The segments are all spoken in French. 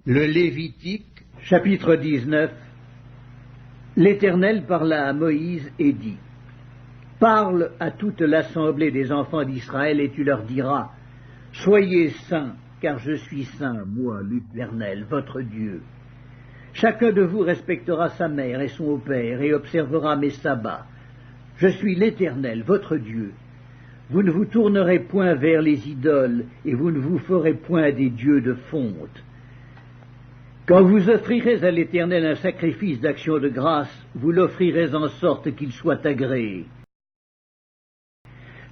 Le Lévitique, chapitre 19. L'Éternel parla à Moïse et dit: Parle à toute l'assemblée des enfants d'Israël et tu leur diras: Soyez saints, car je suis saint, moi l'Éternel, votre Dieu. Chacun de vous respectera sa mère et son père et observera mes sabbats. Je suis l'Éternel, votre Dieu. Vous ne vous tournerez point vers les idoles et vous ne vous ferez point des dieux de fonte. Quand vous offrirez à l'Éternel un sacrifice d'action de grâce, vous l'offrirez en sorte qu'il soit agréé.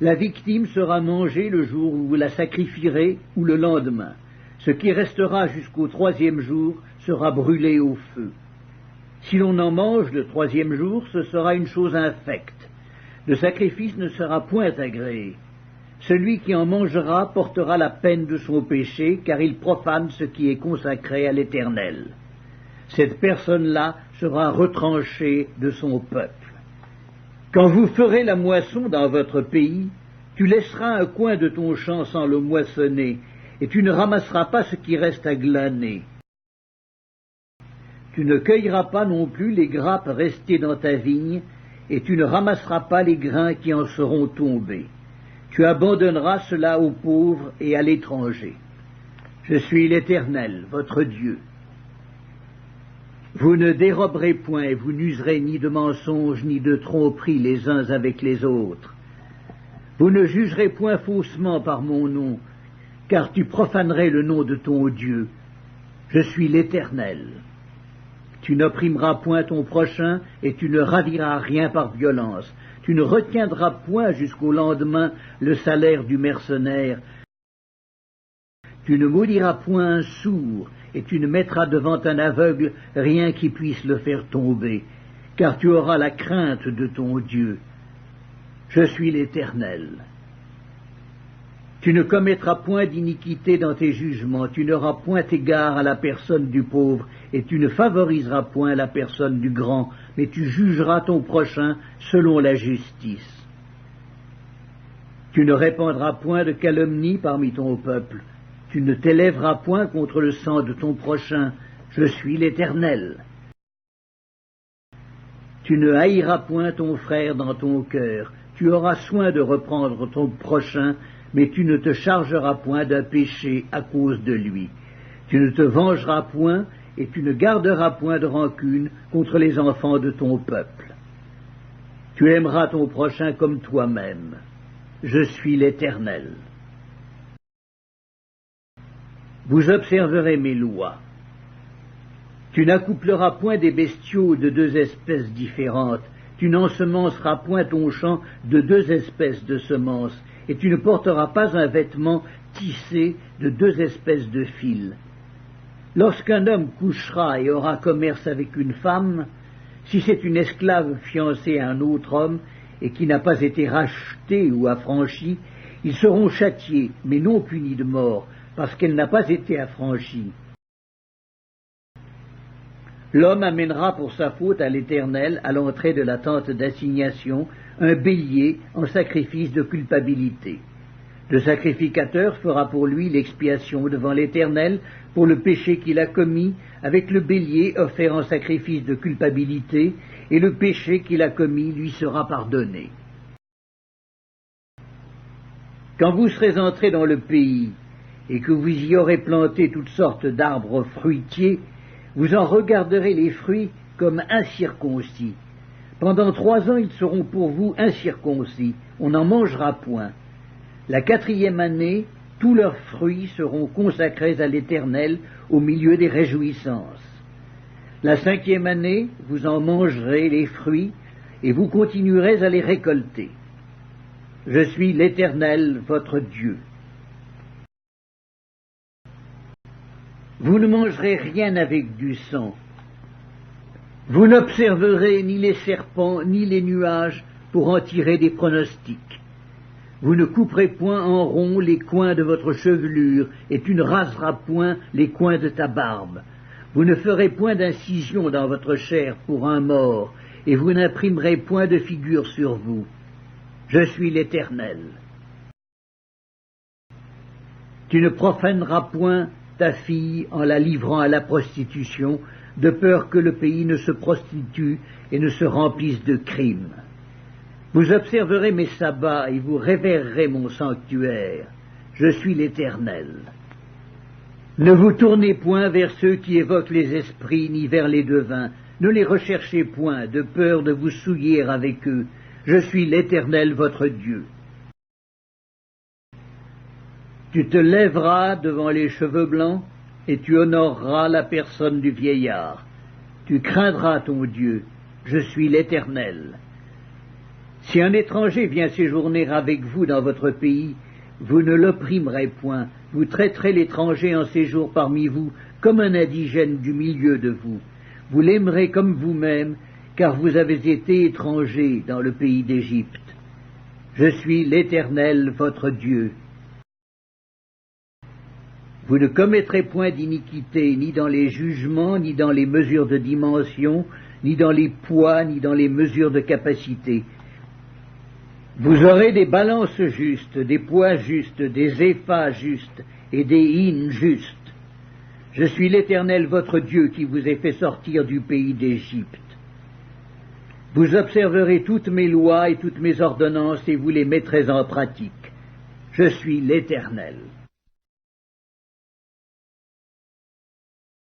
La victime sera mangée le jour où vous la sacrifierez ou le lendemain. Ce qui restera jusqu'au 3e jour sera brûlé au feu. Si l'on en mange le 3e jour, ce sera une chose infecte. Le sacrifice ne sera point agréé. Celui qui en mangera portera la peine de son péché, car il profane ce qui est consacré à l'Éternel. Cette personne-là sera retranchée de son peuple. Quand vous ferez la moisson dans votre pays, tu laisseras un coin de ton champ sans le moissonner, et tu ne ramasseras pas ce qui reste à glaner. Tu ne cueilleras pas non plus les grappes restées dans ta vigne, et tu ne ramasseras pas les grains qui en seront tombés. Tu abandonneras cela aux pauvres et à l'étranger. Je suis l'Éternel, votre Dieu. Vous ne déroberez point et vous n'userez ni de mensonges ni de tromperies les uns avec les autres. Vous ne jugerez point faussement par mon nom, car tu profanerais le nom de ton Dieu. Je suis l'Éternel. Tu n'opprimeras point ton prochain et tu ne raviras rien par violence. Tu ne retiendras point jusqu'au lendemain le salaire du mercenaire. Tu ne maudiras point un sourd, et tu ne mettras devant un aveugle rien qui puisse le faire tomber, car tu auras la crainte de ton Dieu. Je suis l'Éternel. Tu ne commettras point d'iniquité dans tes jugements, tu n'auras point égard à la personne du pauvre, et tu ne favoriseras point la personne du grand, mais tu jugeras ton prochain selon la justice. Tu ne répandras point de calomnie parmi ton peuple, tu ne t'élèveras point contre le sang de ton prochain, je suis l'Éternel. Tu ne haïras point ton frère dans ton cœur, tu auras soin de reprendre ton prochain, mais tu ne te chargeras point d'un péché à cause de lui. Tu ne te vengeras point, et tu ne garderas point de rancune contre les enfants de ton peuple. Tu aimeras ton prochain comme toi-même. Je suis l'Éternel. Vous observerez mes lois. Tu n'accoupleras point des bestiaux de deux espèces différentes. Tu n'ensemenceras point ton champ de deux espèces de semences, et tu ne porteras pas un vêtement tissé de deux espèces de fils. Lorsqu'un homme couchera et aura commerce avec une femme, si c'est une esclave fiancée à un autre homme et qui n'a pas été rachetée ou affranchie, ils seront châtiés, mais non punis de mort, parce qu'elle n'a pas été affranchie. L'homme amènera pour sa faute à l'Éternel, à l'entrée de la tente d'assignation, un bélier en sacrifice de culpabilité. Le sacrificateur fera pour lui l'expiation devant l'Éternel pour le péché qu'il a commis, avec le bélier offert en sacrifice de culpabilité, et le péché qu'il a commis lui sera pardonné. Quand vous serez entrés dans le pays, et que vous y aurez planté toutes sortes d'arbres fruitiers, vous en regarderez les fruits comme incirconcis. Pendant 3 ans, ils seront pour vous incirconcis, on n'en mangera point. La 4e année, tous leurs fruits seront consacrés à l'Éternel au milieu des réjouissances. La 5e année, vous en mangerez les fruits, et vous continuerez à les récolter. Je suis l'Éternel, votre Dieu. Vous ne mangerez rien avec du sang. Vous n'observerez ni les serpents, ni les nuages pour en tirer des pronostics. Vous ne couperez point en rond les coins de votre chevelure, et tu ne raseras point les coins de ta barbe. Vous ne ferez point d'incision dans votre chair pour un mort, et vous n'imprimerez point de figure sur vous. Je suis l'Éternel. Tu ne profaneras point ta fille en la livrant à la prostitution, de peur que le pays ne se prostitue et ne se remplisse de crimes. Vous observerez mes sabbats et vous révérerez mon sanctuaire. Je suis l'Éternel. Ne vous tournez point vers ceux qui évoquent les esprits, ni vers les devins. Ne les recherchez point, de peur de vous souiller avec eux. Je suis l'Éternel votre Dieu. Tu te lèveras devant les cheveux blancs, et tu honoreras la personne du vieillard. Tu craindras ton Dieu. Je suis l'Éternel. Si un étranger vient séjourner avec vous dans votre pays, vous ne l'opprimerez point. Vous traiterez l'étranger en séjour parmi vous comme un indigène du milieu de vous. Vous l'aimerez comme vous-même, car vous avez été étrangers dans le pays d'Égypte. Je suis l'Éternel, votre Dieu. Vous ne commettrez point d'iniquité, ni dans les jugements, ni dans les mesures de dimension, ni dans les poids, ni dans les mesures de capacité. Vous aurez des balances justes, des poids justes, des éphas justes et des hins justes. Je suis l'Éternel votre Dieu qui vous ai fait sortir du pays d'Égypte. Vous observerez toutes mes lois et toutes mes ordonnances et vous les mettrez en pratique. Je suis l'Éternel.